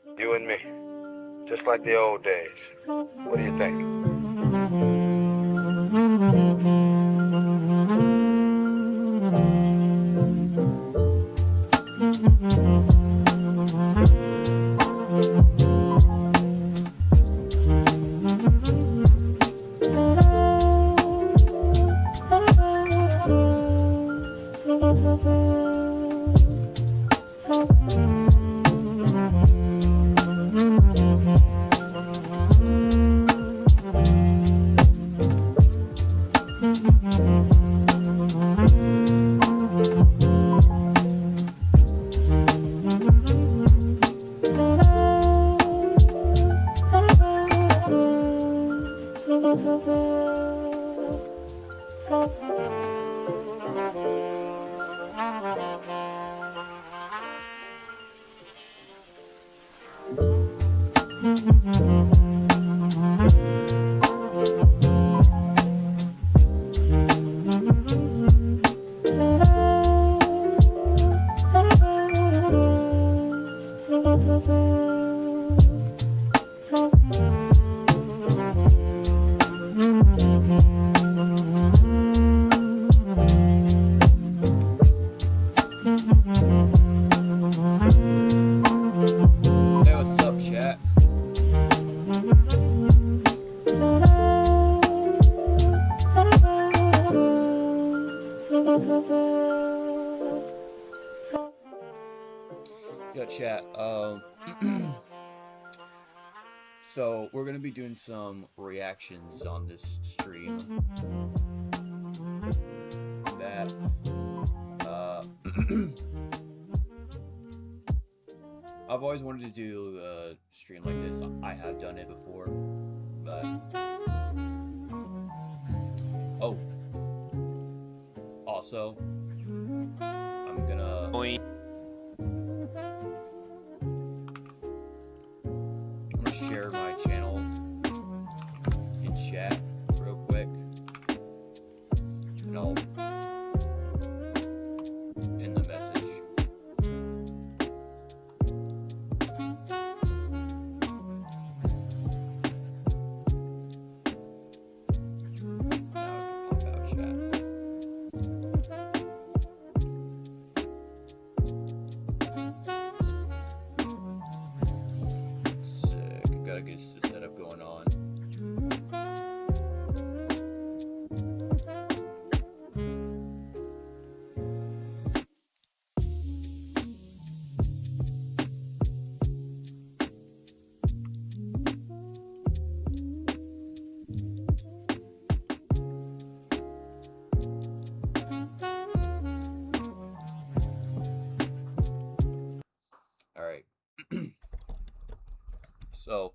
You and me. Just like the old days. What do you think? Hey, what's up, chat? Yo, chat. So we're gonna be doing some reactions on this stream. That, uh, I've always wanted to do a stream like this. I have done it before, but oh, also, I'm gonna share my channel in chat real quick, and I'll pin the message. Now I can pop out chat. Sick. Gotta get the setup going on. All right. So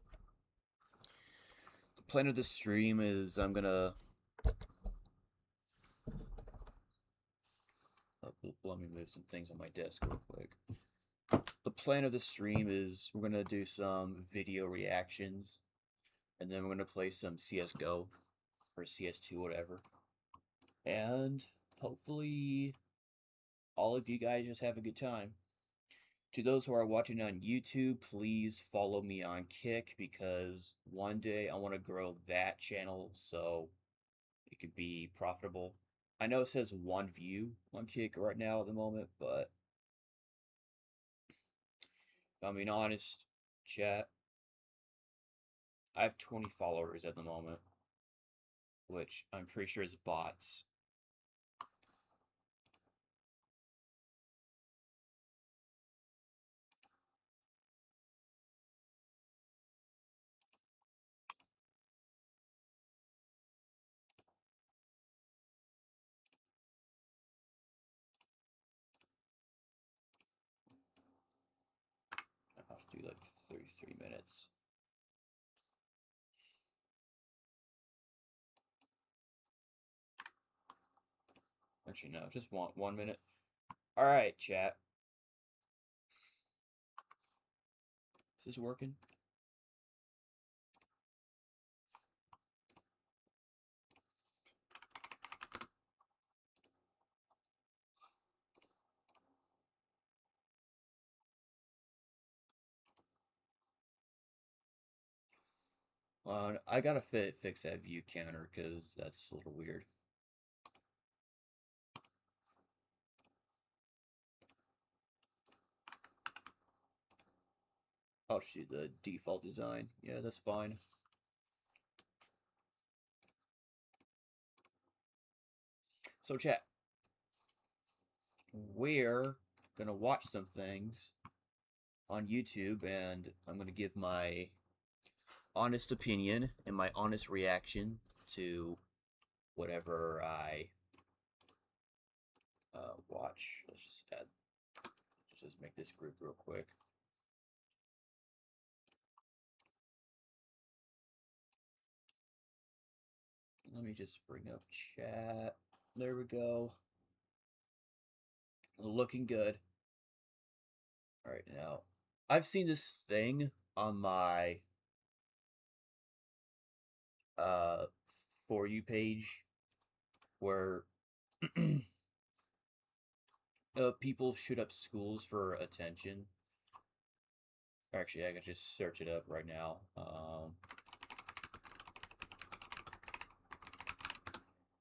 the plan of this stream is I'm gonna let me move some things on my desk real quick. The plan of the stream is we're gonna do some video reactions, and then we're gonna play some CS:GO or CS2, whatever, and hopefully all of you guys just have a good time. To those who are watching on YouTube, please follow me on Kick because one day I want to grow that channel so it could be profitable. I know it says one view on Kick right now at the moment, but if I'm being honest, chat, I have 20 followers at the moment, which I'm pretty sure is bots. I have to do like 33 minutes. Actually, no, just 1 minute. All right, chat. Is this working? I gotta fix that view counter because that's a little weird. I'll just do the default design. Yeah, that's fine. So chat, we're gonna watch some things on YouTube, and I'm gonna give my honest opinion and my honest reaction to whatever I watch. Let's just make this group real quick. Let me just bring up chat. There we go. Looking good. All right, now I've seen this thing on my For You page where people shoot up schools for attention. Actually, I can just search it up right now.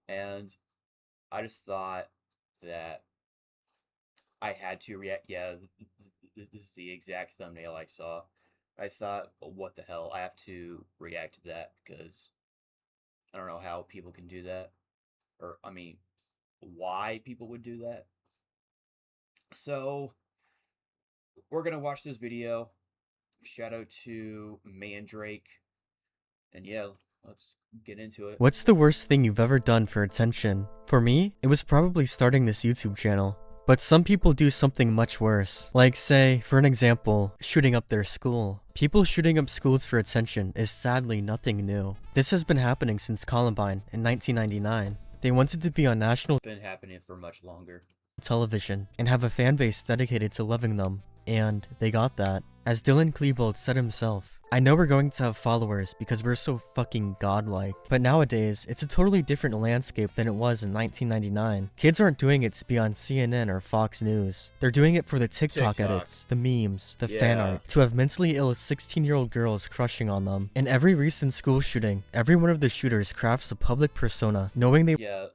And I just thought that I had to react. Yeah, this is the exact thumbnail I saw. I thought, what the hell? I have to react to that because I don't know how people can do that. Or, I mean, why people would do that. So, we're gonna watch this video. Shout out to Mandrake. And yeah, let's get into it. What's the worst thing you've ever done for attention? For me, it was probably starting this YouTube channel. But some people do something much worse. Like, say, for an example, shooting up their school. People shooting up schools for attention is sadly nothing new. This has been happening since Columbine in 1999. They wanted to be on national It's been happening for much longer. television and have a fan base dedicated to loving them. And they got that. As Dylan Klebold said himself, I know we're going to have followers because we're so fucking godlike, but nowadays, it's a totally different landscape than it was in 1999. Kids aren't doing it to be on CNN or Fox News. They're doing it for the TikTok edits, the memes, the fan Yeah. art, to have mentally ill 16-year-old girls crushing on them. In every recent school shooting, every one of the shooters crafts a public persona, knowing they Yeah,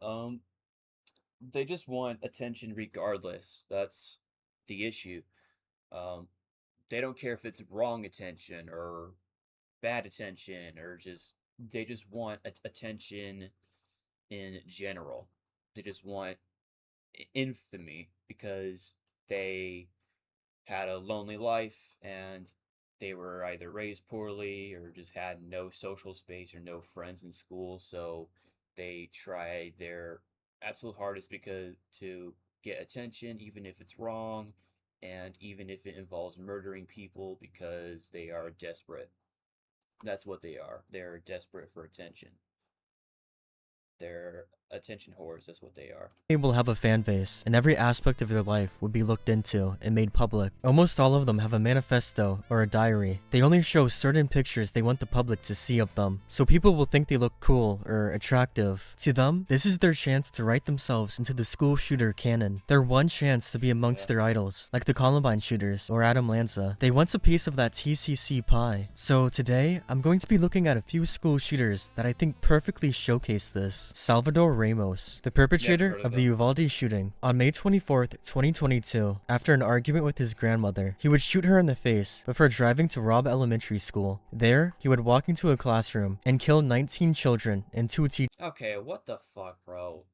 they just want attention regardless. That's the issue. They don't care if it's wrong attention or bad attention or they just want attention in general. They just want infamy because they had a lonely life and they were either raised poorly or just had no social space or no friends in school, so they try their absolute hardest because to get attention even if it's wrong and even if it involves murdering people because they are desperate. That's what they are. They're desperate for attention. They're attention whores, that's what they are. will have a fan base, and every aspect of their life would be looked into and made public. Almost all of them have a manifesto or a diary. They only show certain pictures they want the public to see of them, so people will think they look cool or attractive. To them, this is their chance to write themselves into the school shooter canon. Their one chance to be amongst their idols, like the Columbine shooters or Adam Lanza. They want a piece of that TCC pie. So today, I'm going to be looking at a few school shooters that I think perfectly showcase this. Salvador Ramos, the perpetrator of the Uvalde shooting. On May 24th, 2022, after an argument with his grandmother, he would shoot her in the face before driving to Robb Elementary School. There, he would walk into a classroom and kill 19 children and 2 teachers. Okay, what the fuck, bro?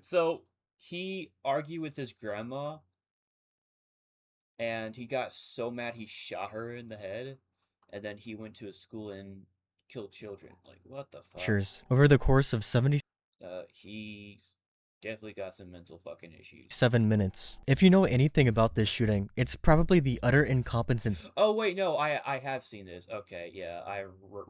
So, he argued with his grandma, and he got so mad he shot her in the head, and then he went to a school and killed children. Like, what the fuck? Over the course of 70 He's definitely got some mental fucking issues. 7 minutes. If you know anything about this shooting, it's probably the utter incompetence Oh wait, no, I have seen this. Okay, yeah, I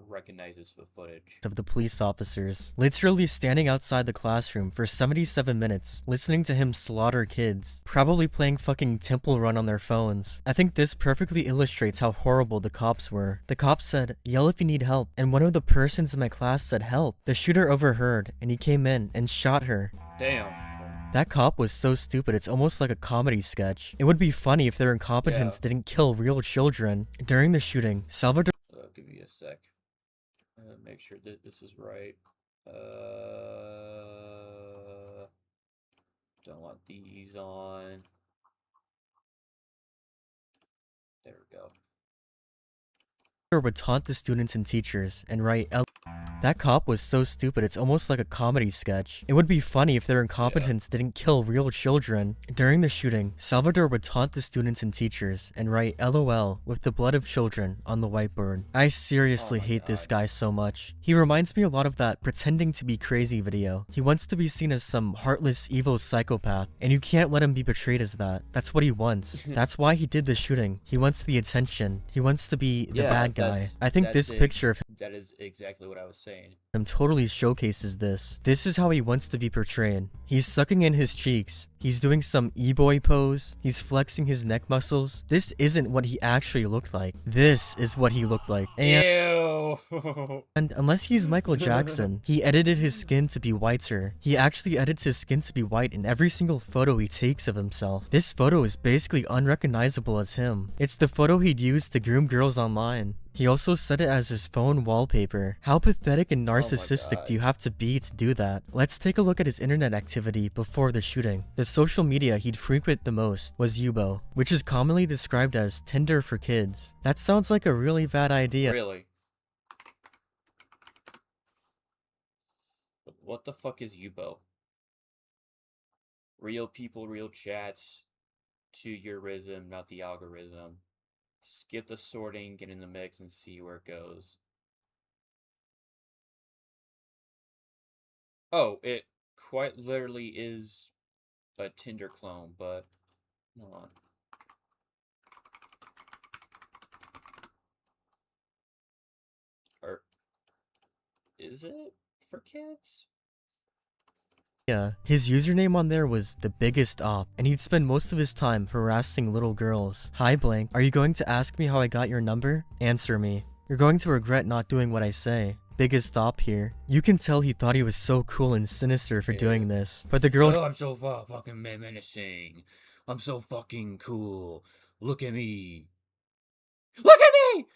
recognize this footage of the police officers, literally standing outside the classroom for 77 minutes, listening to him slaughter kids, probably playing fucking Temple Run on their phones. I think this perfectly illustrates how horrible the cops were. The cops said, "Yell if you need help," and one of the persons in my class said help. The shooter overheard, and he came in and shot her. Damn. That cop was so stupid, it's almost like a comedy sketch. It would be funny if their incompetence didn't kill real children. During the shooting, Salvador Give me a sec. Make sure that this is right. Don't want these on. There we go. Would taunt the students and teachers and write That cop was so stupid it's almost like a comedy sketch. It would be funny if their incompetence didn't kill real children. During the shooting, Salvador would taunt the students and teachers and write LOL with the blood of children on the whiteboard. I seriously hate this guy so much. He reminds me a lot of that pretending to be crazy video. He wants to be seen as some heartless evil psychopath, and you can't let him be portrayed as that. That's what he wants. That's why he did the shooting. He wants the attention. He wants to be the bad guy. I think this picture of that is exactly what I was saying. him totally showcases this. This is how he wants to be portrayed. He's sucking in his cheeks. He's doing some e-boy pose. He's flexing his neck muscles. This isn't what he actually looked like. This is what he looked like. Ew. And unless he's Michael Jackson, he edited his skin to be whiter. He actually edits his skin to be white in every single photo he takes of himself. This photo is basically unrecognizable as him. It's the photo he'd use to groom girls online. He also set it as his phone wallpaper. How pathetic and narcissistic do you have to be to do that? Let's take a look at his internet activity before the shooting. The social media he'd frequent the most was Yubo, which is commonly described as Tinder for kids. That sounds like a really bad idea. Really? What the fuck is Yubo? Real people, real chats. To your rhythm, not the algorithm. Skip the sorting, get in the mix, and see where it goes. Oh, it quite literally is a Tinder clone, but hold on. Or is it for kids? Yeah, his username on there was the biggest op, and he'd spend most of his time harassing little girls. Hi Blank, are you going to ask me how I got your number? Answer me. You're going to regret not doing what I say. Biggest op here. You can tell he thought he was so cool and sinister for doing this, but the girl— Oh, I'm so fucking menacing. I'm so fucking cool. Look at me. Look at me!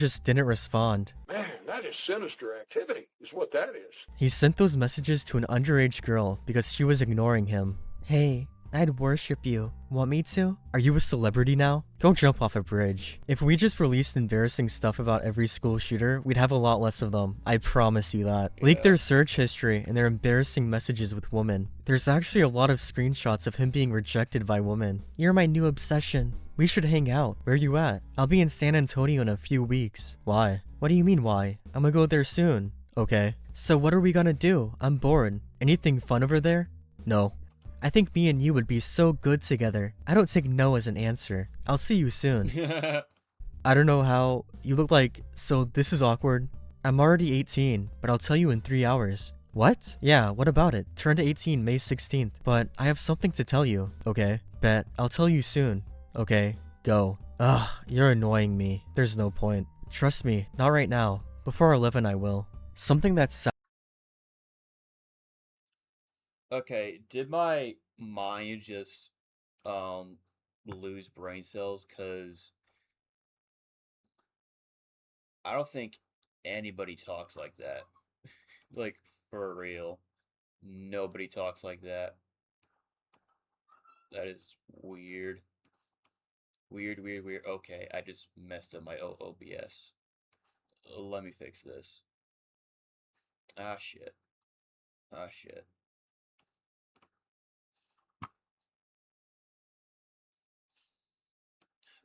just didn't respond. Man, that is sinister activity, is what that is. He sent those messages to an underage girl because she was ignoring him. Hey, I'd worship you. Want me to? Are you a celebrity now? Go jump off a bridge. If we just released embarrassing stuff about every school shooter, we'd have a lot less of them. I promise you that. Leak their search history and their embarrassing messages with women. There's actually a lot of screenshots of him being rejected by women. You're my new obsession. We should hang out. Where you at? I'll be in San Antonio in a few weeks. Why? What do you mean why? I'm gonna go there soon. Okay. So what are we gonna do? I'm bored. Anything fun over there? No. I think me and you would be so good together. I don't take no as an answer. I'll see you soon. I don't know how. You look like— so this is awkward. I'm already 18, but I'll tell you in 3 hours. What? Yeah, what about it? Turned 18 May 16th, but I have something to tell you. Okay, bet. I'll tell you soon. Okay, go. Ugh, you're annoying me. There's no point. Trust me, not right now. Before 11 I will. Something that's— Okay, did my mind just lose brain cells? Cause I don't think anybody talks like that. Like, for real. Nobody talks like that. That is weird. Weird. Okay, I just messed up my OBS. Let me fix this. Ah, shit.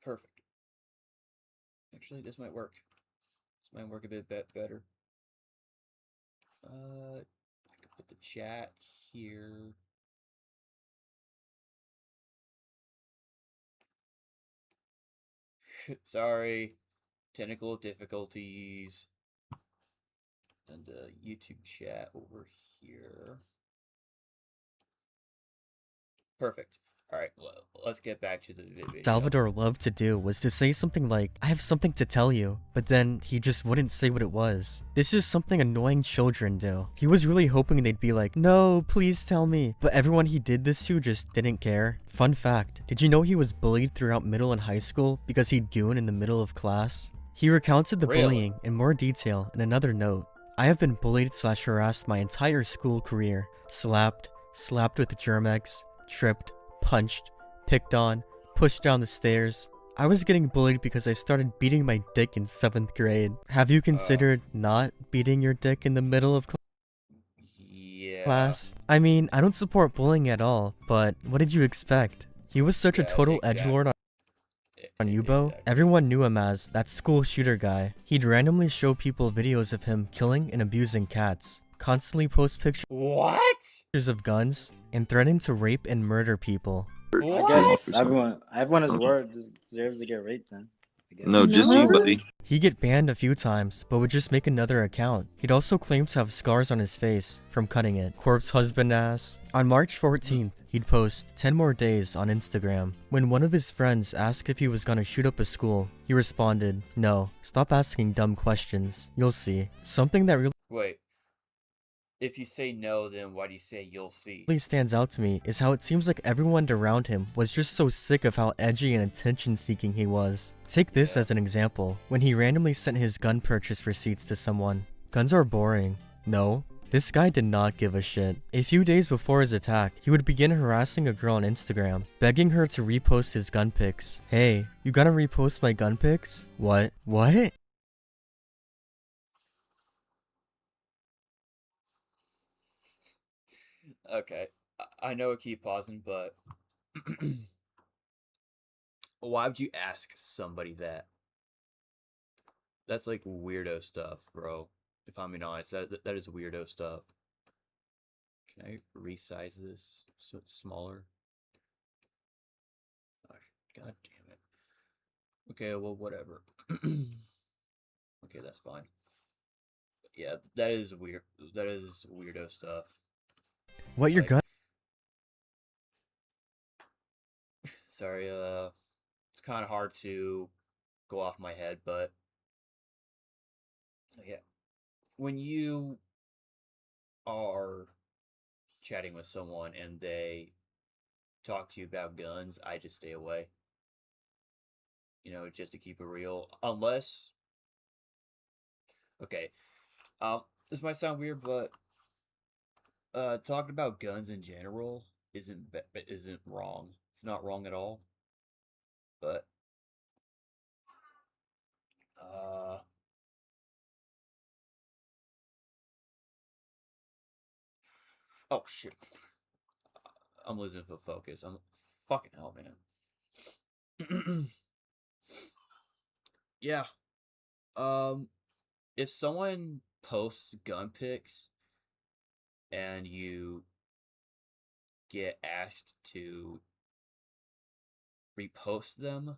Perfect. Actually, this might work. This might work a bit better. I can put the chat here. Sorry. Technical difficulties. And YouTube chat over here. Perfect. Alright, well, let's get back to the video. Salvador loved to do was to say something like, I have something to tell you, but then he just wouldn't say what it was. This is something annoying children do. He was really hoping they'd be like, no, please tell me. But everyone he did this to just didn't care. Fun fact, did you know he was bullied throughout middle and high school because he'd goon in the middle of class? He recounted the Really? bullying in more detail in another note. I have been bullied/harassed my entire school career. Slapped with Germex, tripped, punched, picked on, pushed down the stairs. I was getting bullied because I started beating my dick in 7th grade. Have you considered not beating your dick in the middle of Yeah. class? I mean, I don't support bullying at all, but what did you expect? He was such a Yeah, total exactly. edgelord on Yubo. Exactly. Everyone knew him as that school shooter guy. He'd randomly show people videos of him killing and abusing cats, constantly post pictures What? of guns, and threaten to rape and murder people. I What? guess everyone his word deserves to get raped then. I guess. No, just you, buddy. He'd get banned a few times, but would just make another account. He'd also claim to have scars on his face from cutting it. Corpse husband ass. On March 14th, he'd post 10 more days on Instagram. When one of his friends asked if he was gonna shoot up a school, he responded, "No, stop asking dumb questions. You'll see." Something that Wait. If you say no, then why do you say you'll see? really stands out to me is how it seems like everyone around him was just so sick of how edgy and attention-seeking he was. Take this as an example, when he randomly sent his gun purchase receipts to someone. Guns are boring. No, this guy did not give a shit. A few days before his attack, he would begin harassing a girl on Instagram, begging her to repost his gun pics. "Hey, you gonna repost my gun pics?" What? What? Okay. I know I keep pausing, but why would you ask somebody that? That's like weirdo stuff, bro. If I'm being honest, that is weirdo stuff. Can I resize this so it's smaller? Gosh, God damn it. Okay, well, whatever. Okay, that's fine. Yeah, that is weird. That is weirdo stuff. What your Like- gun? Sorry, it's kind of hard to go off my head, but yeah, when you are chatting with someone and they talk to you about guns, I just stay away. You know, just to keep it real. Unless, okay, this might sound weird, but talking about guns in general isn't wrong. It's not wrong at all. But oh shit. I'm losing focus. I'm fucking hell, man. Yeah. If someone posts gun pics and you get asked to repost them,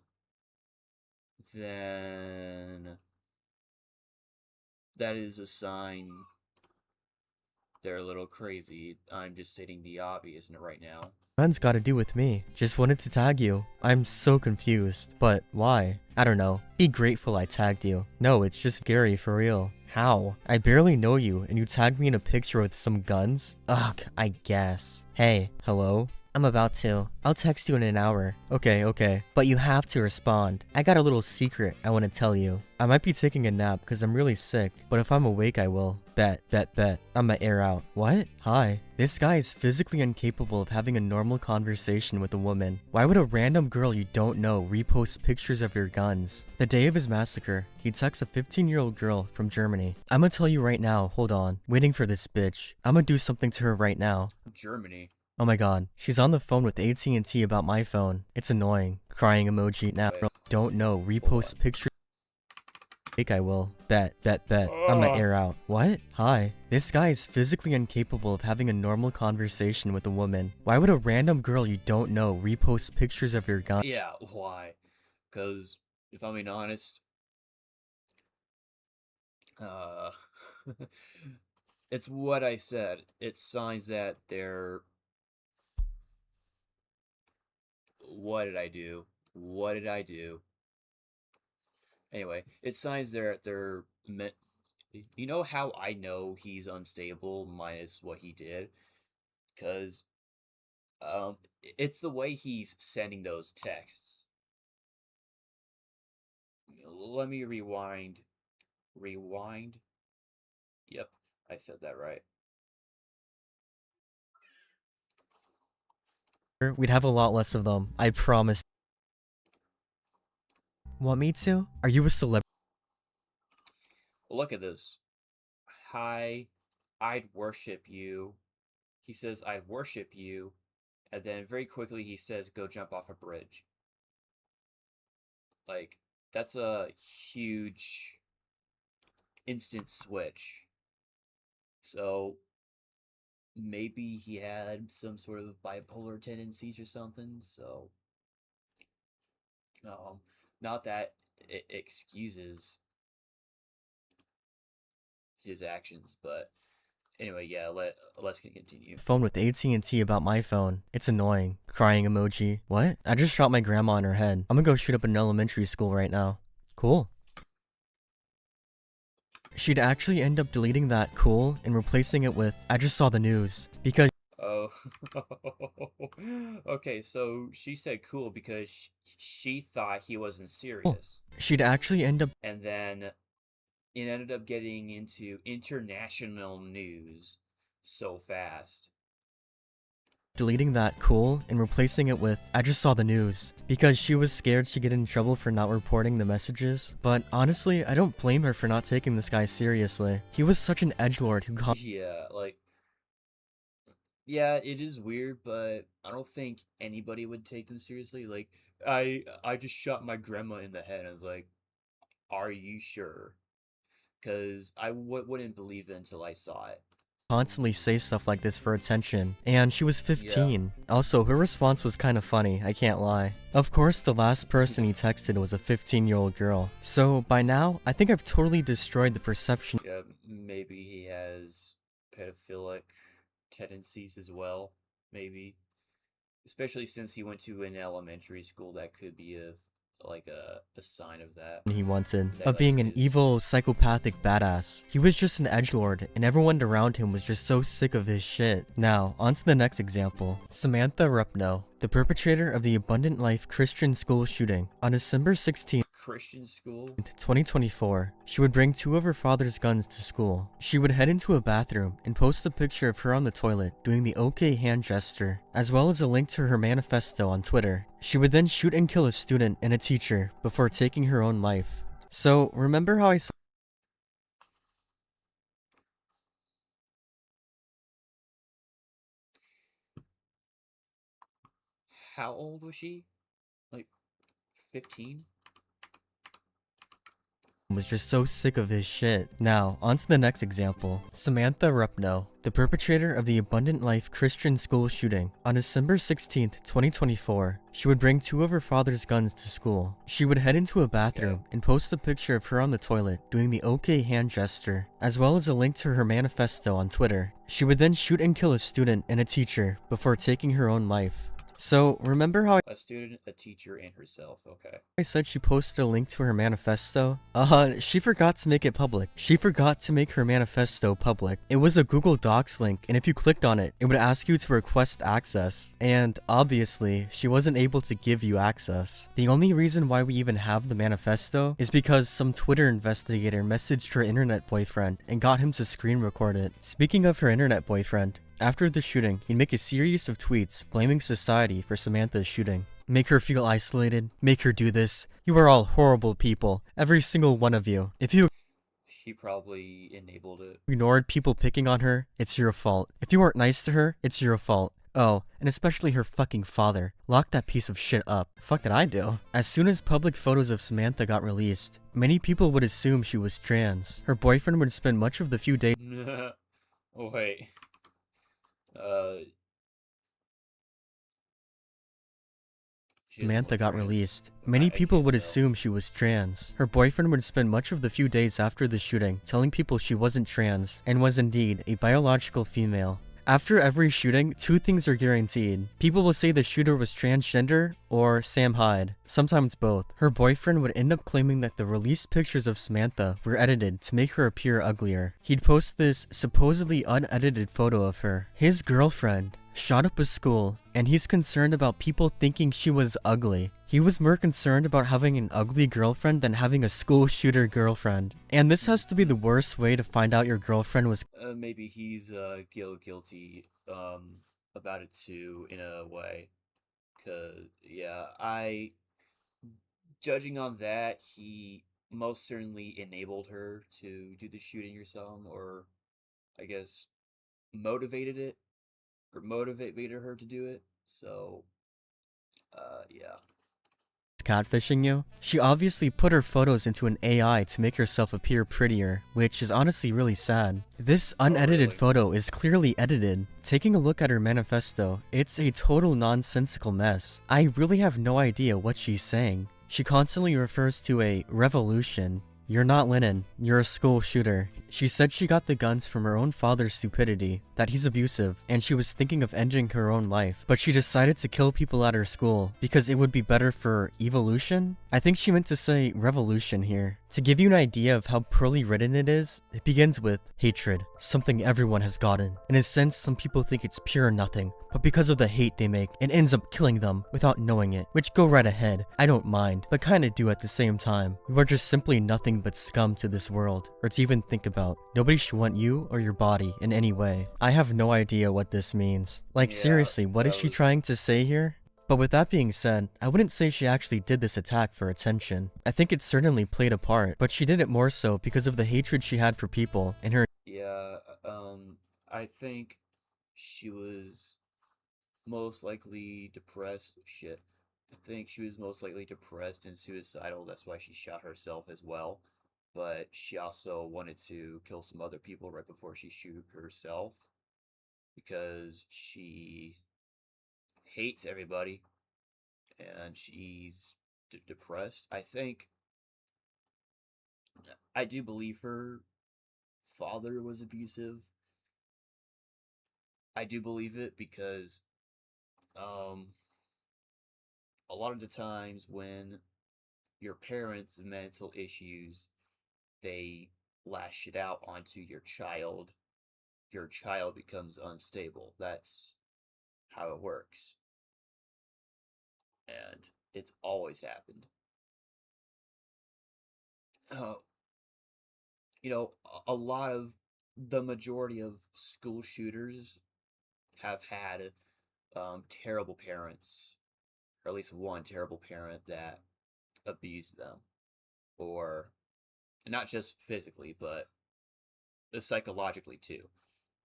then that is a sign they're a little crazy. I'm just stating the obvious right now. Guns gotta do with me. Just wanted to tag you. I'm so confused. But why? I don't know. Be grateful I tagged you. No, it's just Gary for real. How? I barely know you and you tagged me in a picture with some guns? Ugh, I guess. Hey, hello? I'm about to. I'll text you in an hour. Okay. But you have to respond. I got a little secret I want to tell you. I might be taking a nap because I'm really sick, but if I'm awake I will. Bet. I'ma air out. What? Hi. This guy is physically incapable of having a normal conversation with a woman. Why would a random girl you don't know repost pictures of your guns? The day of his massacre, he texts a 15-year-old girl from Germany. I'ma tell you right now, hold on. Waiting for this bitch. I'ma do something to her right now. Germany. Oh my god, she's on the phone with AT&T about my phone. It's annoying. Crying emoji. Now, don't know. Repost picture. Think I will. Bet. I'ma air out. What? Hi. This guy is physically incapable of having a normal conversation with a woman. Why would a random girl you don't know repost pictures of your gun? Yeah, why? Because, if I'm being honest, it's what I said. It's signs that they're... What did I do? Anyway, it's signs they're meant... You know how I know he's unstable minus what he did? Because, it's the way he's sending those texts. let me rewind. Rewind? Yep, I said that right. We'd have a lot less of them, I promise. Want me to? Are you a celebrity? Look at this. Hi, I'd worship you. He says, I'd worship you. And then very quickly he says, go jump off a bridge. Like, that's a huge instant switch. So, maybe he had some sort of bipolar tendencies or something. So, not that it excuses his actions, but anyway, yeah, let's continue. Phone with AT&T about my phone. It's annoying. Crying emoji. What? I just shot my grandma in her head. I'm gonna go shoot up an elementary school right now. Cool. She'd actually end up deleting that cool and replacing it with I just saw the news because Oh, okay, so she said cool because she thought he wasn't serious. she'd actually end up And then it ended up getting into international news so fast. deleting that cool and replacing it with I just saw the news because she was scared she'd get in trouble for not reporting the messages. But honestly, I don't blame her for not taking this guy seriously. He was such an edgelord who Yeah, like, yeah, it is weird, but I don't think anybody would take them seriously. Like, I just shot my grandma in the head. And I was like, are you sure? Because I wouldn't believe it until I saw it. constantly say stuff like this for attention, and she was 15. Also, her response was kind of funny, I can't lie. Of course, the last person he texted was a 15-year-old girl. So, by now, I think I've totally destroyed the perception. Yeah, maybe he has pedophilic tendencies as well. Maybe, especially since he went to an elementary school, that could be a sign of that. He wanted That of being an is- evil, psychopathic badass. He was just an edgelord, and everyone around him was just so sick of his shit. Now, on to the next example. Samantha Rupno, the perpetrator of the Abundant Life Christian school shooting. On December 16th, Christian school. 2024, she would bring two of her father's guns to school. She would head into a bathroom and post a picture of her on the toilet doing the OK hand gesture, as well as a link to her manifesto on Twitter. She would then shoot and kill a student and a teacher before taking her own life. So, remember how I saw How old was she? Like 15? was just so sick of his shit. Now, on to the next example. Samantha Rupno, the perpetrator of the Abundant Life Christian school shooting. On December 16th, 2024, she would bring two of her father's guns to school. She would head into a bathroom and post a picture of her on the toilet doing the OK hand gesture, as well as a link to her manifesto on Twitter. She would then shoot and kill a student and a teacher before taking her own life. So, remember how A student, a teacher, and herself. Okay. I said she posted a link to her manifesto? She forgot to make it public. She forgot to make her manifesto public. It was a Google Docs link, and if you clicked on it, it would ask you to request access. And obviously, she wasn't able to give you access. The only reason why we even have the manifesto is because some Twitter investigator messaged her internet boyfriend and got him to screen record it. Speaking of her internet boyfriend, after the shooting, he'd make a series of tweets blaming society for Samantha's shooting. Make her feel isolated, make her do this. You are all horrible people, every single one of you. If you He probably enabled it. ignored people picking on her, it's your fault. If you weren't nice to her, it's your fault. Oh, and especially her fucking father. Lock that piece of shit up. Fuck did I do? As soon as public photos of Samantha got released, many people would assume she was trans. Her boyfriend would spend much of the few days Oh, wait. She doesn't Samantha look got trans. released. Many I people can't would tell. assume she was trans. Her boyfriend would spend much of the few days after the shooting telling people she wasn't trans and was indeed a biological female. After every shooting, two things are guaranteed. People will say the shooter was transgender or Sam Hyde, sometimes both. Her boyfriend would end up claiming that the released pictures of Samantha were edited to make her appear uglier. He'd post this supposedly unedited photo of her. His girlfriend shot up a school, and he's concerned about people thinking she was ugly. He was more concerned about having an ugly girlfriend than having a school shooter girlfriend. And this has to be the worst way to find out your girlfriend was Maybe he's guilty about it too, in a way. Cause yeah, judging on that, he most certainly enabled her to do the shooting or something, or I guess motivated it, or motivated her to do it. So, yeah. catfishing you. She obviously put her photos into an AI to make herself appear prettier, which is honestly really sad. This unedited really? photo is clearly edited. Taking a look at her manifesto, it's a total nonsensical mess. I really have no idea what she's saying. She constantly refers to a revolution. You're not Lenin, you're a school shooter. She said she got the guns from her own father's stupidity, that he's abusive, and she was thinking of ending her own life. But she decided to kill people at her school, because it would be better for evolution? I think she meant to say revolution here. To give you an idea of how poorly written it is, it begins with hatred, something everyone has gotten. In a sense, some people think it's pure nothing, but because of the hate they make, it ends up killing them without knowing it. Which, go right ahead, I don't mind, but kinda do at the same time. You are just simply nothing but scum to this world, or to even think about. Nobody should want you or your body in any way. I have no idea what this means. Like, Yeah, seriously, what is that she was- trying to say here? But with that being said, I wouldn't say she actually did this attack for attention. I think it certainly played a part, but she did it more so because of the hatred she had for people and her Yeah, I think she was most likely depressed. Shit. I think she was most likely depressed and suicidal. That's why she shot herself as well. But she also wanted to kill some other people right before she shoot herself because she hates everybody and she's depressed. I do believe her father was abusive. I do believe it because a lot of the times when your parents' mental issues, they lash it out onto your child becomes unstable. That's how it works. And it's always happened. Uh, a lot of the majority of school shooters have had terrible parents, or at least one terrible parent that abused them, or not just physically, but psychologically too.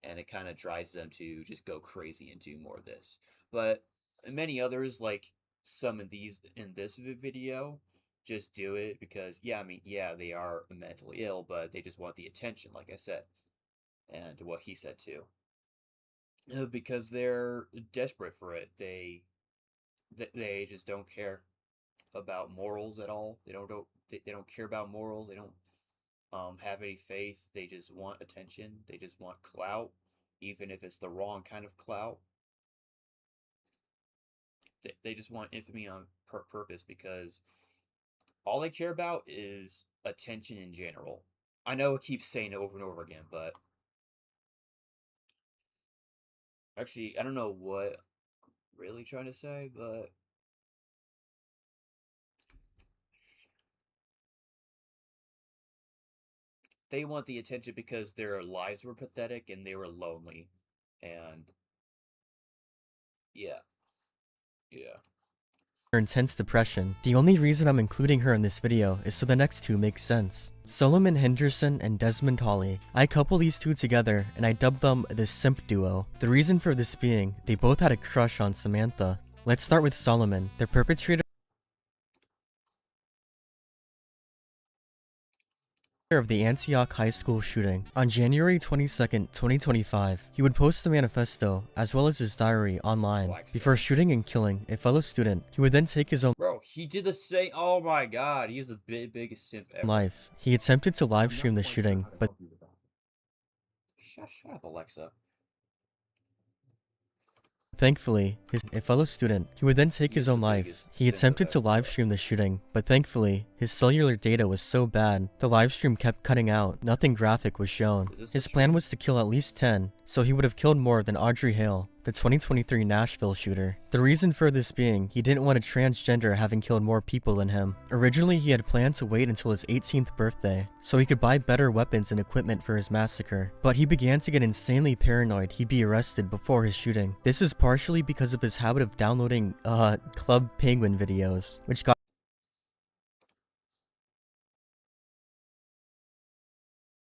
And it kind of drives them to just go crazy and do more of this. But many others, like some of these in this video, just do it because, yeah, I mean, yeah, they are mentally ill, but they just want the attention, like I said, and what he said too. Because they're desperate for it. They just don't care about morals at all. They don't care about morals. They don't have any faith. They just want attention. They just want clout, even if it's the wrong kind of clout. They just want infamy on purpose because all they care about is attention in general. I know it keeps saying it over and over again, but actually, I don't know what I'm really trying to say, but they want the attention because their lives were pathetic and they were lonely. And yeah. intense depression. The only reason I'm including her in this video is so the next two make sense. Solomon Henderson and Desmond Hawley. I couple these two together and I dub them the simp duo. The reason for this being, they both had a crush on Samantha. Let's start with Solomon, the perpetrator of the Antioch High School shooting. On January 22nd, 2025, he would post the manifesto as well as his diary online. Before shooting and killing a fellow student, he would then take his own Bro, he did the same. Oh my god, he's the biggest simp ever. life. He attempted to live stream the shooting, but Shut up, Alexa. thankfully, a fellow student, he would then take his He's own the life. biggest He simp attempted to ever. live stream the shooting, but thankfully, his cellular data was so bad, the live stream kept cutting out, nothing graphic was shown. Is this the His plan was to kill at least 10, so he would have killed more than Audrey Hale, the 2023 Nashville shooter. The reason for this being, he didn't want a transgender having killed more people than him. Originally, he had planned to wait until his 18th birthday, so he could buy better weapons and equipment for his massacre. But he began to get insanely paranoid he'd be arrested before his shooting. This is partially because of his habit of downloading, Club Penguin videos, which got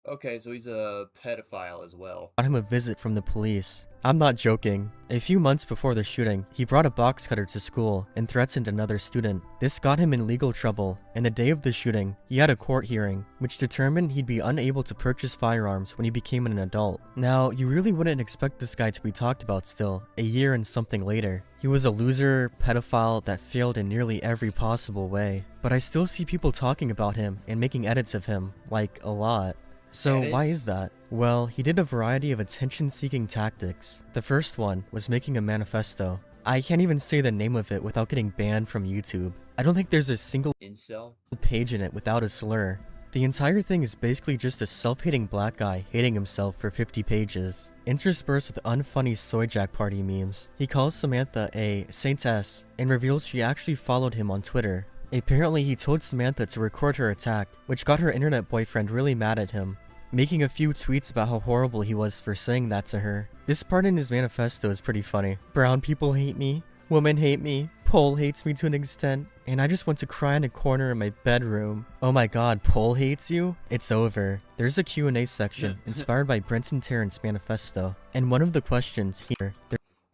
Okay, so he's a pedophile as well. him a visit from the police. I'm not joking. A few months before the shooting, he brought a box cutter to school and threatened another student. This got him in legal trouble, and the day of the shooting, he had a court hearing, which determined he'd be unable to purchase firearms when he became an adult. Now, you really wouldn't expect this guy to be talked about still, a year and something later. He was a loser, pedophile that failed in nearly every possible way. But I still see people talking about him and making edits of him, like, a lot. So why is that? Well, he did a variety of attention-seeking tactics. The first one was making a manifesto. I can't even say the name of it without getting banned from YouTube. I don't think there's a single Incel? page in it without a slur. The entire thing is basically just a self-hating black guy hating himself for 50 pages, interspersed with unfunny Soyjack party memes. He calls Samantha a saintess and reveals she actually followed him on Twitter. Apparently, he told Samantha to record her attack, which got her internet boyfriend really mad at him, making a few tweets about how horrible he was for saying that to her. This part in his manifesto is pretty funny. Brown people hate me, women hate me, Pole hates me to an extent, and I just want to cry in a corner in my bedroom. Oh my god, Pole hates you? It's over. There's a Q&A section inspired by Brenton Tarrant's manifesto, and one of the questions here...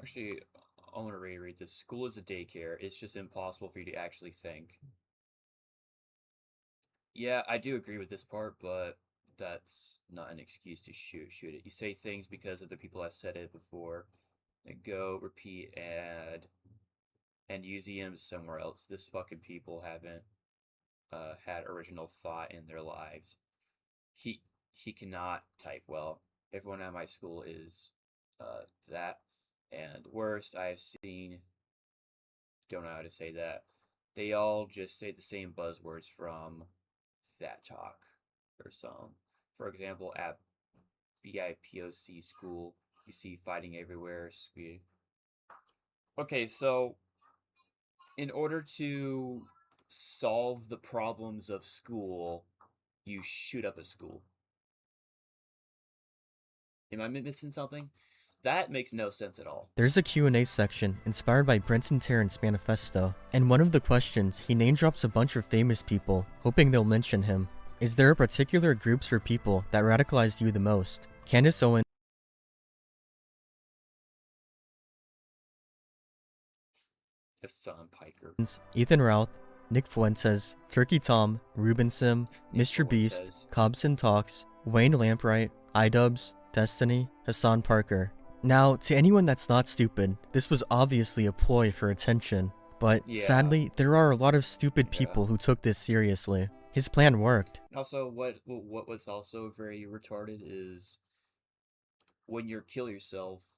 Actually, I want to reread this. School is a daycare. It's just impossible for you to actually think. Yeah, I do agree with this part, but that's not an excuse to shoot it. You say things because other people have said it before. And go, repeat, add, and use them somewhere else. This fucking people haven't had original thought in their lives. He cannot type well. Everyone at my school is that. And worst I've seen, don't know how to say that. They all just say the same buzzwords from that talk or some. For example, at BIPOC school, you see fighting everywhere. Okay, so in order to solve the problems of school, you shoot up a school. Am I missing something? That makes no sense at all. There's a Q&A section inspired by Brenton Tarrant's manifesto, and one of the questions, he name drops a bunch of famous people, hoping they'll mention him. Is there a particular groups or people that radicalized you the most? Candace Owens, Hassan Piker. Ethan Routh, Nick Fuentes, Turkey Tom, Ruben Sim, Nick Mr. Beast, Fuentes. Cobson Talks, Wayne Lampright, iDubbbz, Destiny, Hassan Parker. Now, to anyone that's not stupid, this was obviously a ploy for attention, but Yeah. sadly, there are a lot of stupid people who took this seriously. His plan worked. Also, what was also very retarded is when you kill yourself,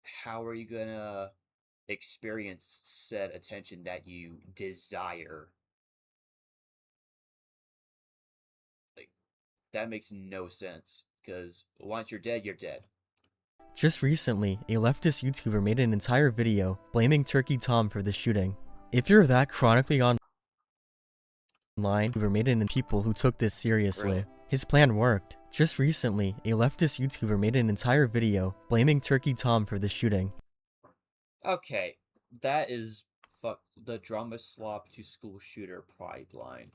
how are you gonna experience said attention that you desire? Like, that makes no sense, because once you're dead, you're dead. Just recently, a leftist YouTuber made an entire video blaming Turkey Tom for the shooting. If you're that chronically online, YouTuber made it in people who took this seriously. Really? His plan worked. Just recently, a leftist YouTuber made an entire video blaming Turkey Tom for the shooting. Okay, that is the drama slop to school shooter pride line.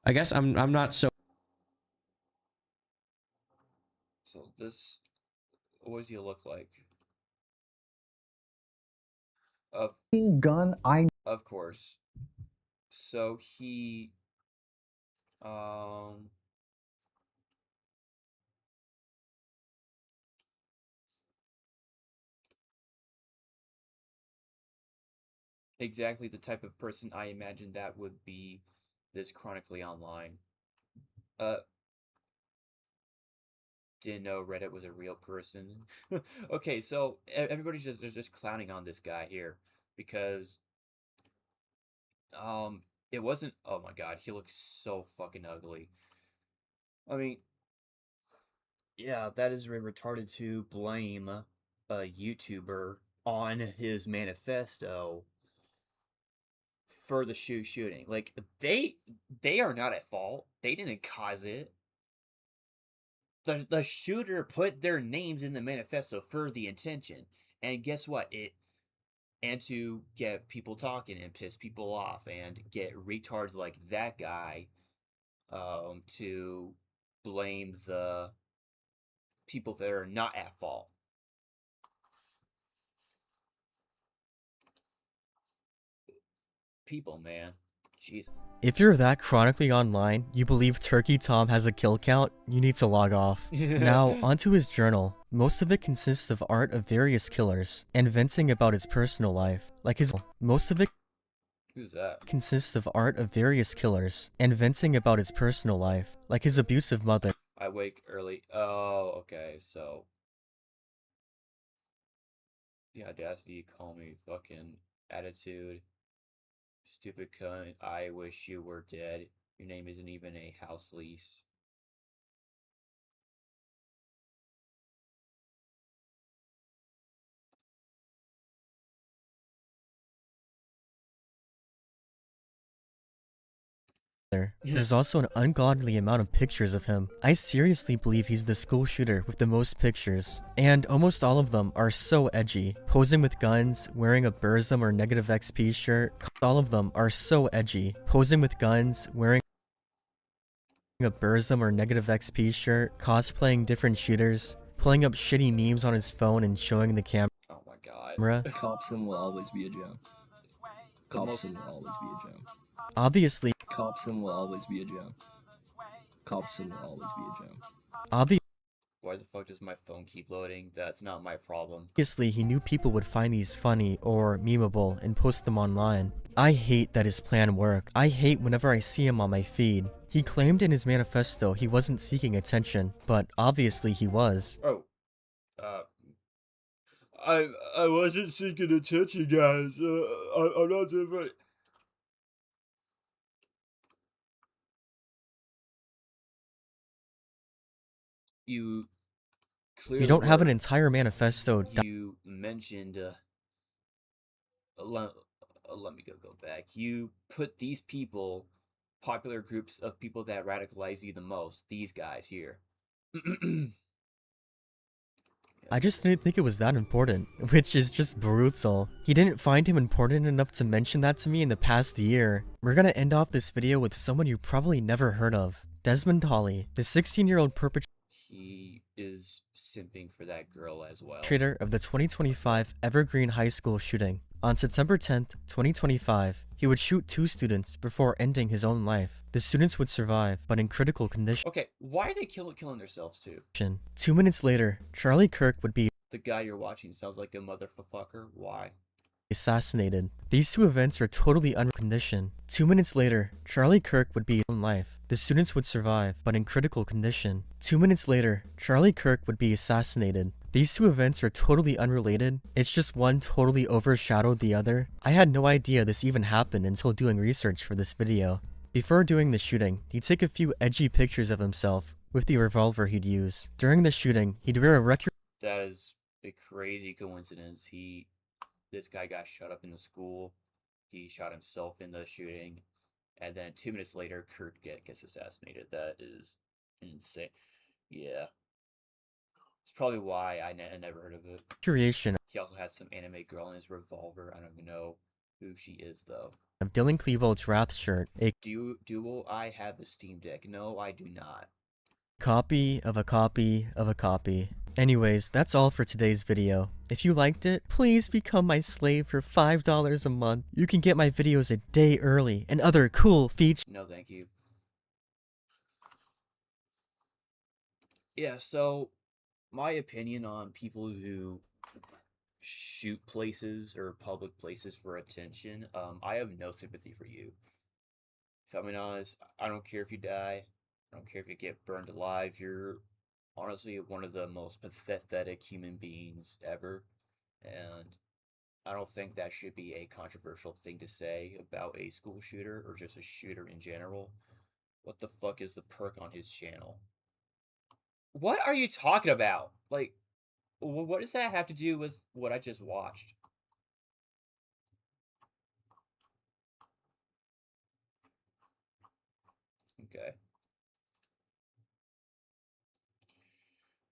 I guess I'm not so. So this, what does he look like? Gun, Of course. So he, um, exactly the type of person I imagine that would be this chronically online. Uh, didn't know Reddit was a real person. Okay, so everybody's just clowning on this guy here because it wasn't. Oh my god, he looks so fucking ugly. I mean, yeah, that is retarded to blame a YouTuber on his manifesto for the shooting. Like they are not at fault. They didn't cause it. The shooter put their names in the manifesto for the intention. And guess what? And to get people talking and piss people off and get retards like that guy to blame the people that are not at fault. People, man. Jeez. If you're that chronically online, you believe Turkey Tom has a kill count, you need to log off. Now, onto his journal. Most of it consists of art of various killers, and venting about his personal life. Most of it Who's that? consists of art of various killers, and venting about his personal life, like his abusive mother. I wake early. Oh, okay, so the audacity to call me fucking attitude. Stupid cunt. I wish you were dead. Your name isn't even a house lease. There's also an ungodly amount of pictures of him. I seriously believe he's the school shooter with the most pictures. And almost all of them are so edgy. Posing with guns, wearing a Burzum or Negative XP shirt. All of them are so edgy. Posing with guns, wearing a Burzum or Negative XP shirt, cosplaying different shooters, pulling up shitty memes on his phone and showing the camera. Oh my god. Copson will always be a joke. The most- Copson will always be a joke. Obviously, Copson will always be a joke. Copson will always be a joke. Why the fuck does my phone keep loading? That's not my problem. obviously he knew people would find these funny or memeable and post them online. I hate that his plan worked. I hate whenever I see him on my feed. He claimed in his manifesto he wasn't seeking attention, but obviously he was. Oh. I wasn't seeking attention, guys. I'm not different. You clearly You don't have an were- entire manifesto. You mentioned let me go back. You put these people, popular groups of people that radicalize you the most, these guys here. I just didn't think it was that important, which is just brutal. He didn't find him important enough to mention that to me in the past year. We're gonna end off this video with someone you probably never heard of. Desmond Hawley, the 16-year-old He is simping for that girl as well. perpetrator of the 2025 Evergreen High School shooting. On September 10th, 2025, he would shoot 2 students before ending his own life. The students would survive, but in critical condition. Okay, why are they killing themselves too? 2 minutes later, Charlie Kirk would be The guy you're watching sounds like a motherfucker. Why? assassinated. These 2 events are totally unconditioned. 2 minutes later, Charlie Kirk would be in life. The students would survive, but in critical condition. 2 minutes later, Charlie Kirk would be assassinated. These 2 events are totally unrelated. It's just one totally overshadowed the other. I had no idea this even happened until doing research for this video. Before doing the shooting, he'd take a few edgy pictures of himself with the revolver he'd use. During the shooting, he'd wear a record That is a crazy coincidence. This guy got shot up in the school. He shot himself in the shooting, and then 2 minutes later, Kurt gets assassinated. That is insane. Yeah, it's probably why I never heard of it. creation He also had some anime girl in his revolver. I don't even know who she is though. of Dylan Klebold's Wrath shirt, a Do I have the Steam Deck? No, I do not. copy of a copy of a copy. Anyways, that's all for today's video. If you liked it, please become my slave for $5 a month. You can get my videos a day early and other cool features. No, thank you. Yeah, so my opinion on people who shoot places or public places for attention, I have no sympathy for you. If I'm being honest, I don't care if you die. I don't care if you get burned alive. You're honestly one of the most pathetic human beings ever. And I don't think that should be a controversial thing to say about a school shooter or just a shooter in general. What the fuck is the perk on his channel? What are you talking about? Like, what does that have to do with what I just watched? Okay.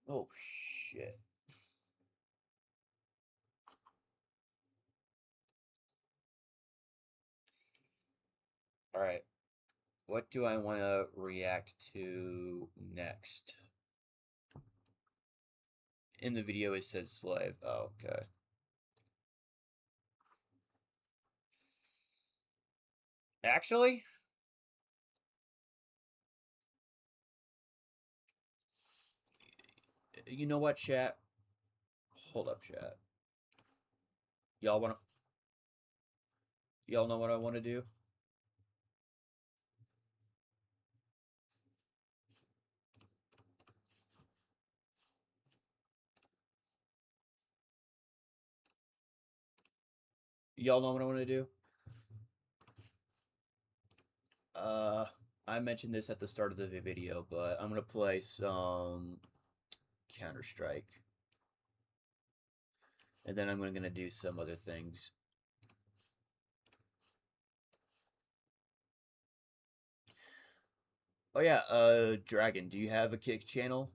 Oh, shit. Alright. What do I want to react to next? In the video, it said slave. Oh, okay. Actually, you know what, chat? Hold up, chat. Y'all wanna... Y'all know what I want to do? Y'all know what I want to do? I mentioned this at the start of the video, but I'm gonna play some Counter-Strike. And then I'm gonna do some other things. Oh yeah, Dragon, do you have a Kick channel?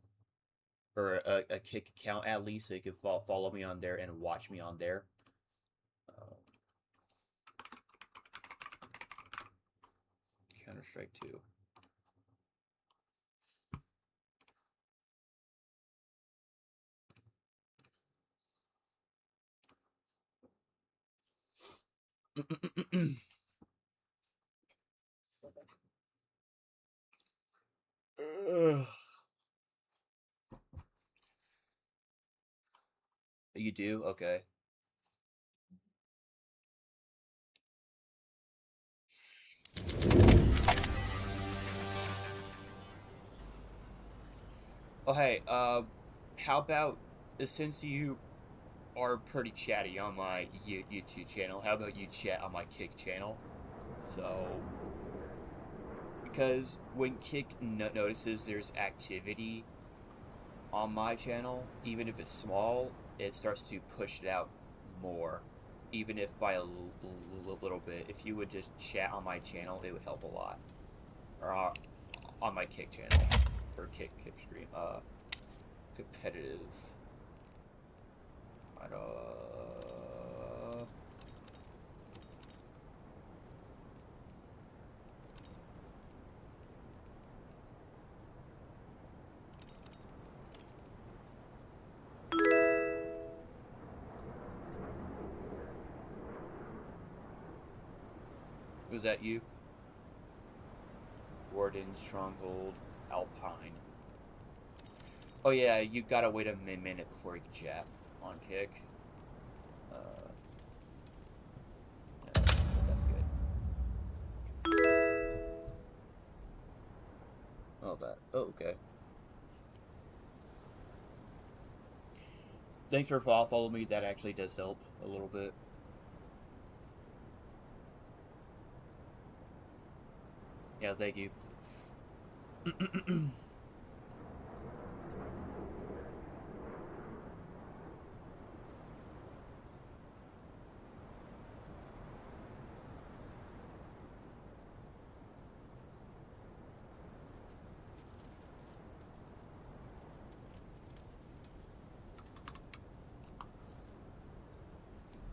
Or a Kick account at least, so you can follow me on there and watch me on there? Counter-Strike 2. You do? Okay. Oh, hey, how about, since you are pretty chatty on my YouTube channel, how about you chat on my Kick channel? So, because when Kick notices there's activity on my channel, even if it's small, it starts to push it out more. Even if by a little bit. If you would just chat on my channel, it would help a lot. Or on my Kick channel. Or Kick stream. Competitive. I don't... Was that you? Warden, Stronghold, Alpine. Oh yeah, you gotta wait a minute before you can chat on Kick. That's good. Oh, that. Oh, okay. Thanks for following me. That actually does help a little bit. Yeah, thank you.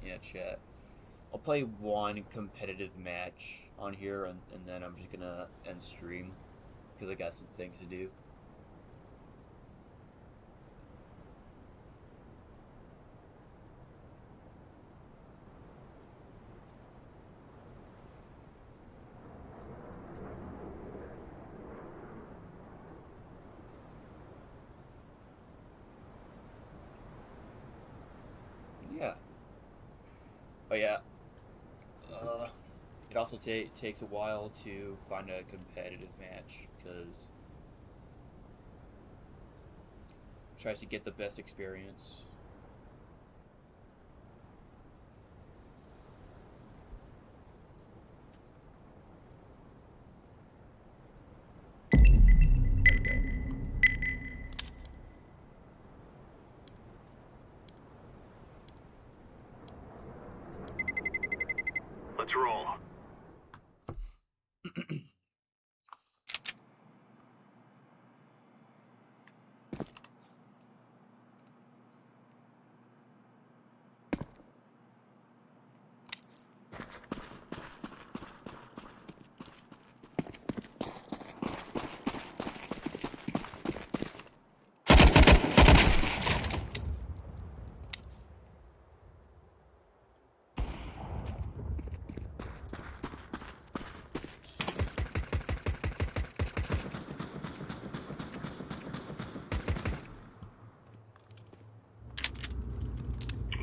Yeah, chat. I'll play one competitive match on here, and then I'm just gonna end stream because I got some things to do. Yeah. Oh yeah. It also takes a while to find a competitive match because tries to get the best experience. There we go. Let's roll.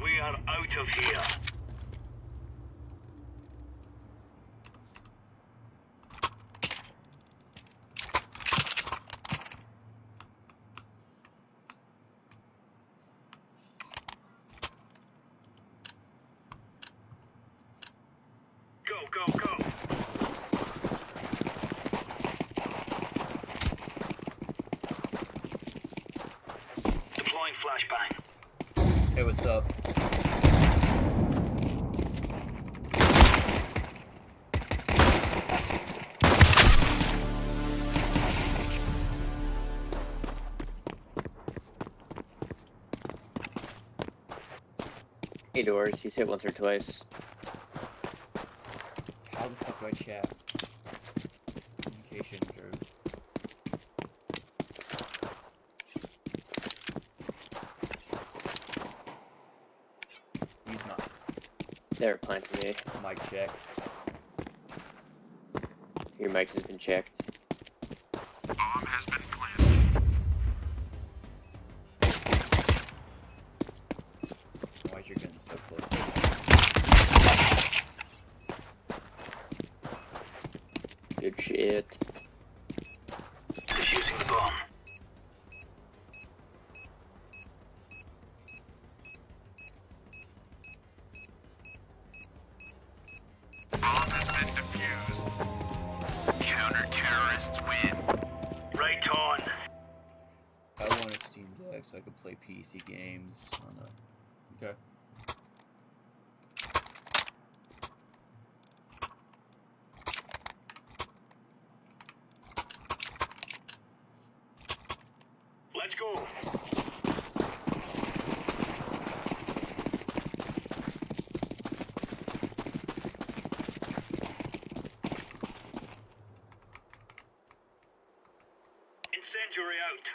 We are out of here. Go, go, go. Deploying flashbang. Hey, what's up? Hey Doors, he's hit once or twice. How the fuck do I chat? Communication through. He's not. They're replying to me. Mic check. Your mic has been checked. Bomb has been planted. Why is you getting so close? Good shit. Defusing the bomb. Bomb has been defused. Counter-terrorists win. Right on. I want a Steam Deck so I can play PC games on the. Okay. Let's go. Incendiary out.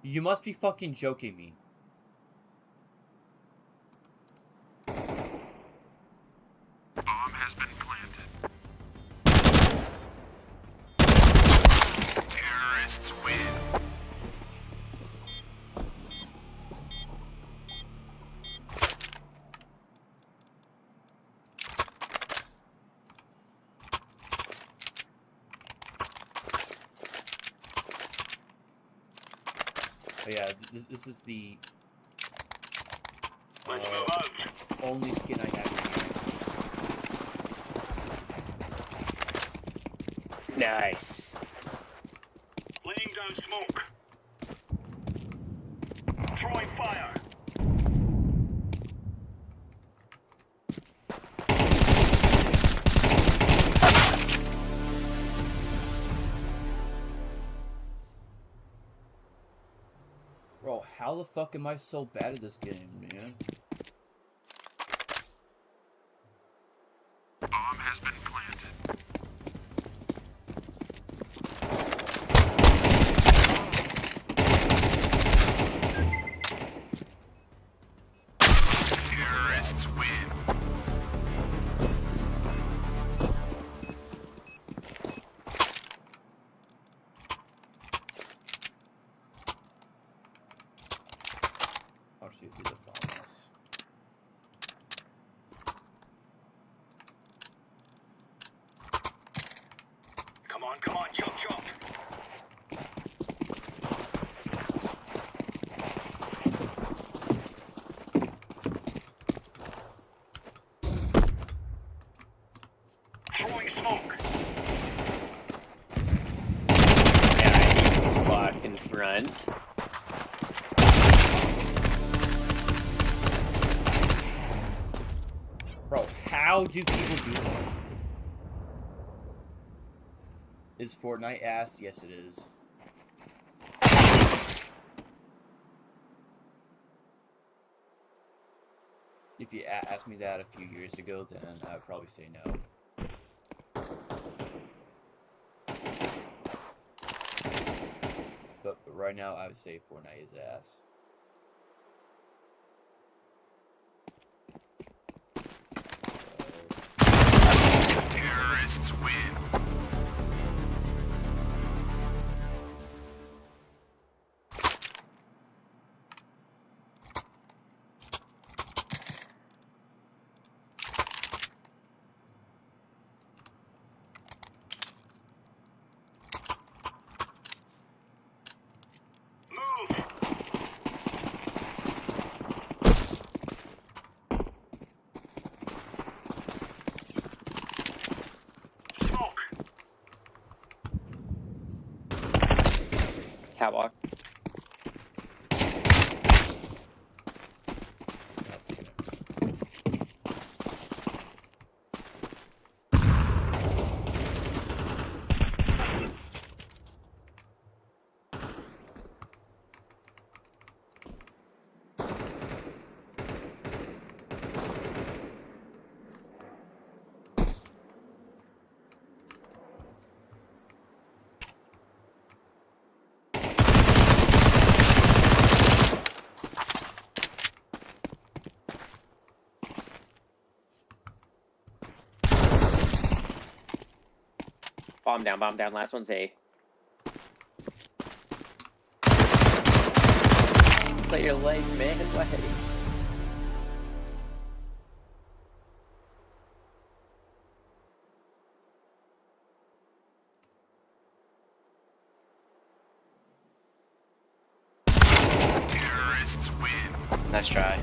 You must be fucking joking me. Bomb has been planted. Terrorists win. Oh yeah, this is the Let's move out. only skin I have in here. Nice. Laying down smoke. Throwing fire. Bro, how the fuck am I so bad at this game, man? has been planted. Terrorists win. I'll shoot through the farmhouse. Come on, chop, chop. Throwing smoke. Nice. Walk in front. Bro, how do people do that? Is Fortnite ass? Yes, it is. If you asked me that a few years ago, then I would probably say no. But right now, I would say Fortnite is ass. Terrorists win. Move. Smoke. Catwalk. Bomb down, bomb down. Last one's A. Play your life, man. What? Terrorists win. Nice try.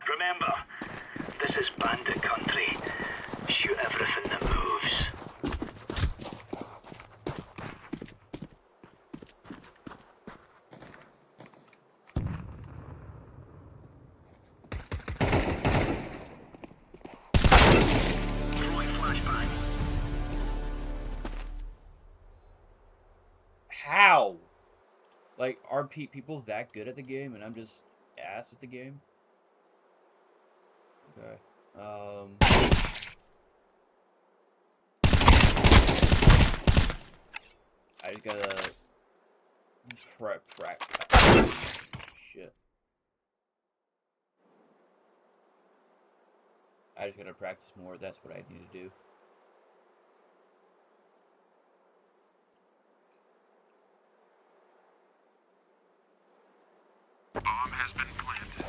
Remember, this is bandit country. Shoot everything that moves. Throwing flashbang. How? Like, are people that good at the game and I'm just ass at the game? Okay. I just gotta practice. Shit. I just gotta practice more. That's what I need to do. Bomb has been planted.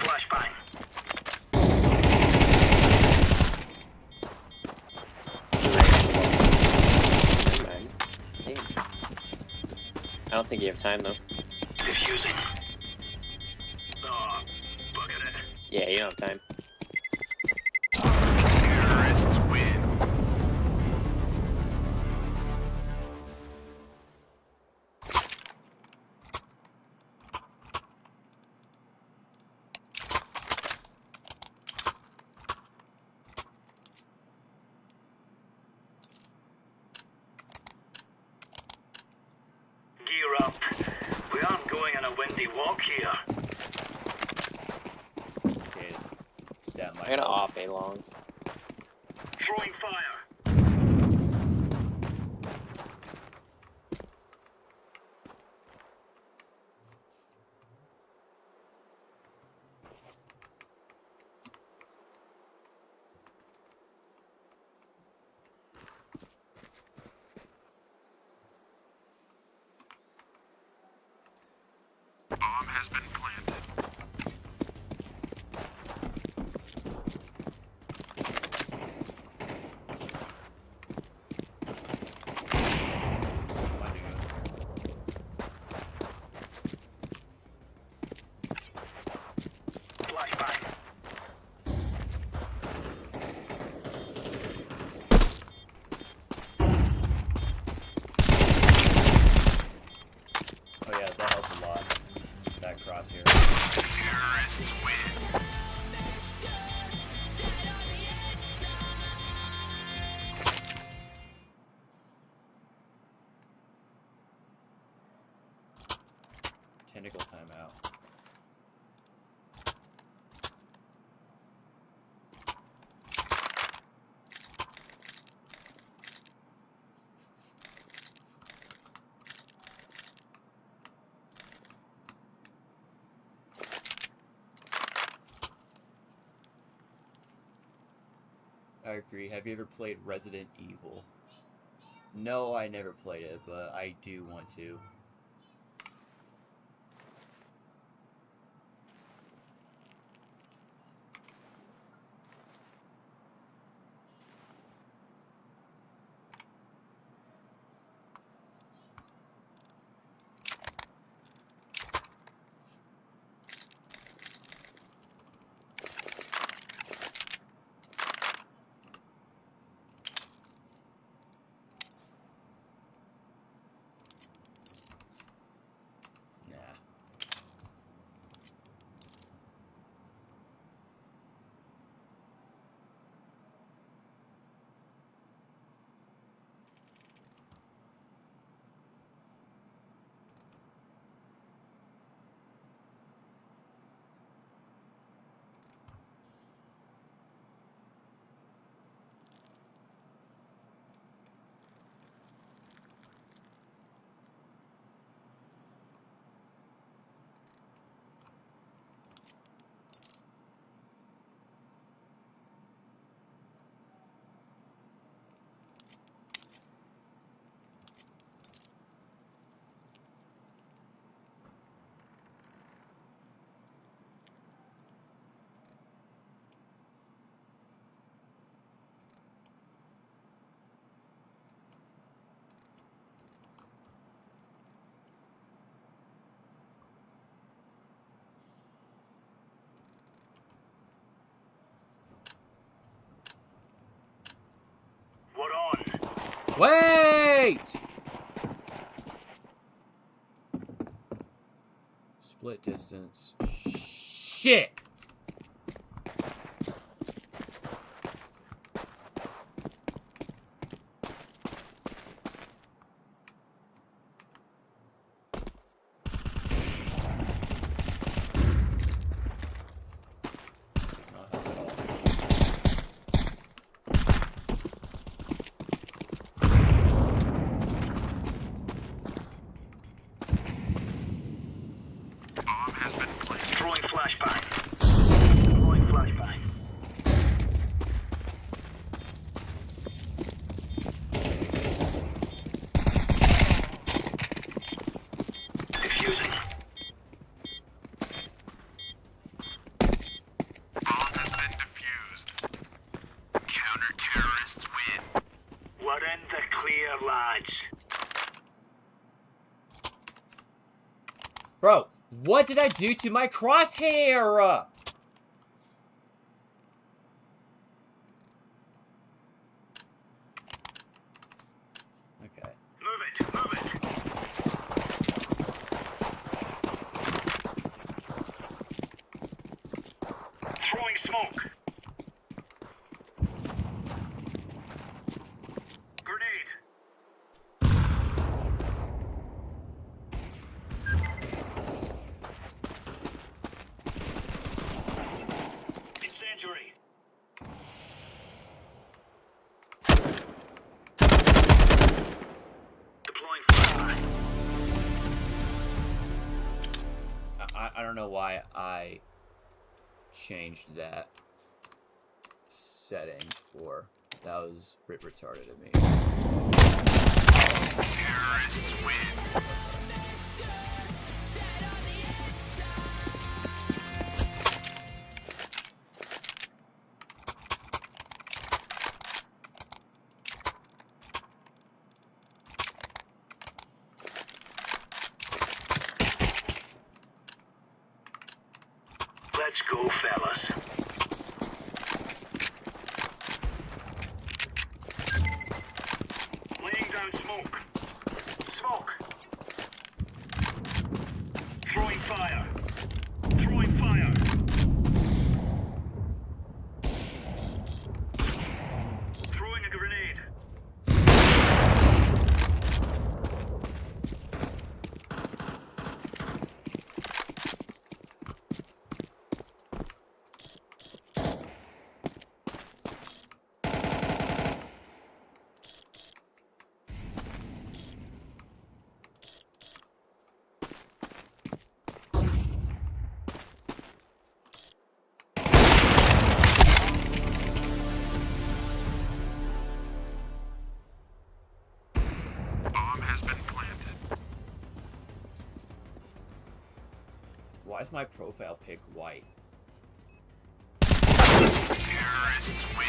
Flashbang. I don't think you have time though. Diffusing. Oh, bugger it. Yeah, you don't have time. Terrorists win. Gear up. We aren't going on a windy walk here. Okay, that might I'm gonna help. off A long. Throwing fire. Bomb has been planted. My dude. Flashbang. Oh yeah, that helps a lot. That crosshair. Terrorists win. Tentacle timeout. I agree. Have you ever played Resident Evil? No, I never played it, but I do want to. Nah. We're on. Wait! Split distance. Shit! Not help at all. Bomb has been planted. Throwing flashbang. Throwing flashbang. Diffusing. Bomb has been defused. Counter-terrorists win. We're in the clear, lads. Bro, what did I do to my crosshair? Okay. Move it, move it. Throwing smoke. Grenade. Incendiary. Deploying flashbang. I don't know why I changed that setting for. That was retarded of me. Terrorists win. Let's go, fellas. Laying down smoke. Smoke. Throwing fire. Throwing fire. Throwing a grenade. Bomb has been planted. Why is my profile pic white? Terrorists win.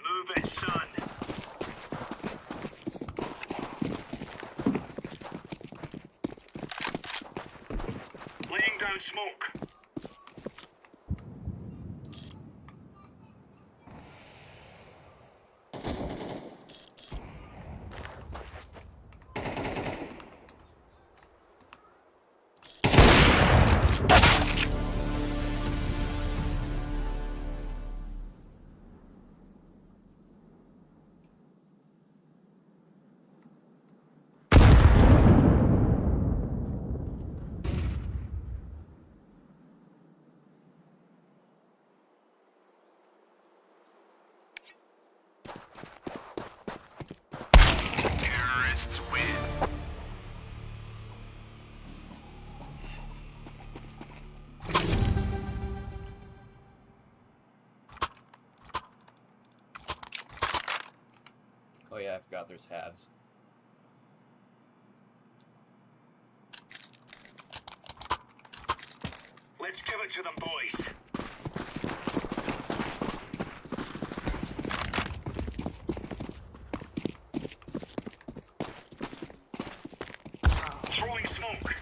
Move it, son. Laying down smoke. Terrorists win. Oh yeah, I forgot there's halves. Let's give it to them, boys. Throwing smoke.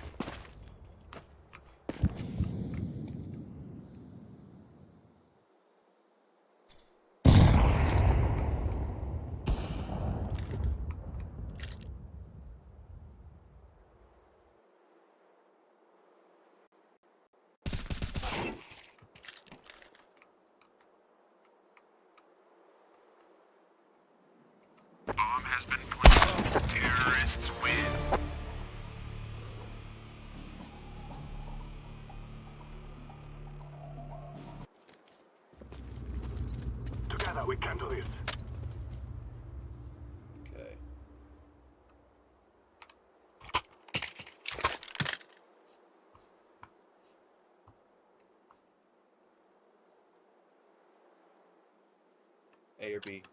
Bomb has been planted. Terrorists win. Together we can do this. Okay. A or B?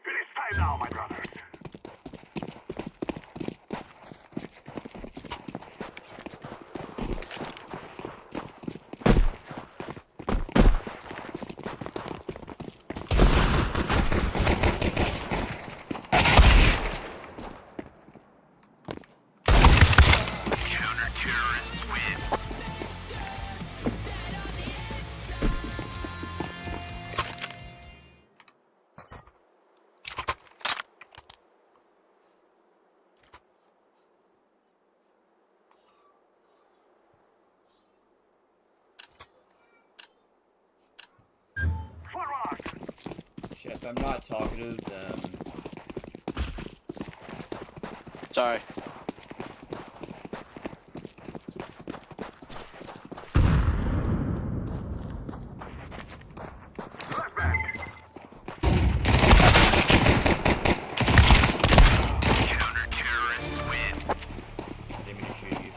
It is time. If I'm not talkative, then Sorry. Counter-terrorists win. I didn't mean to shoot you.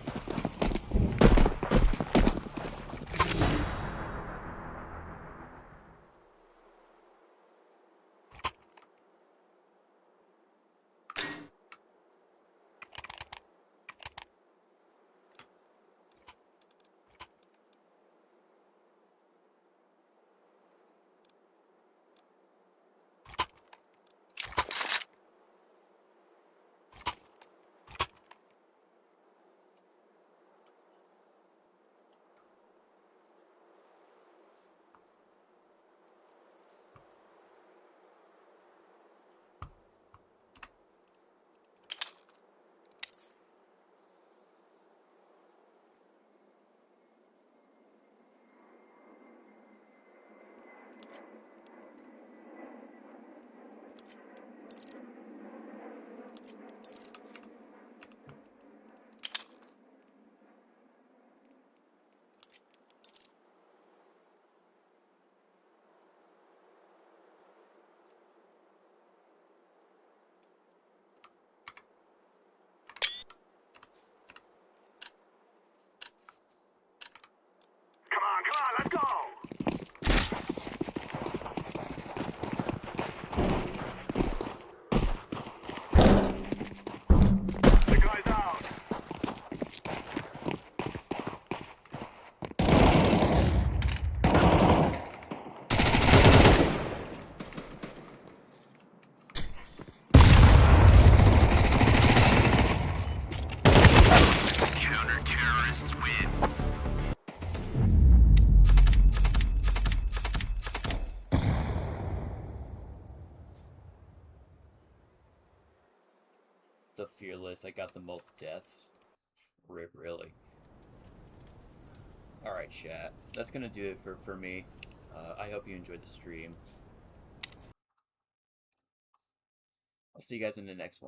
Come on, let's go. The guy's out. Counter-terrorists win. The Fearless, I got the most deaths. Rip, really. Alright, chat. That's gonna do it for me. I hope you enjoyed the stream. I'll see you guys in the next one.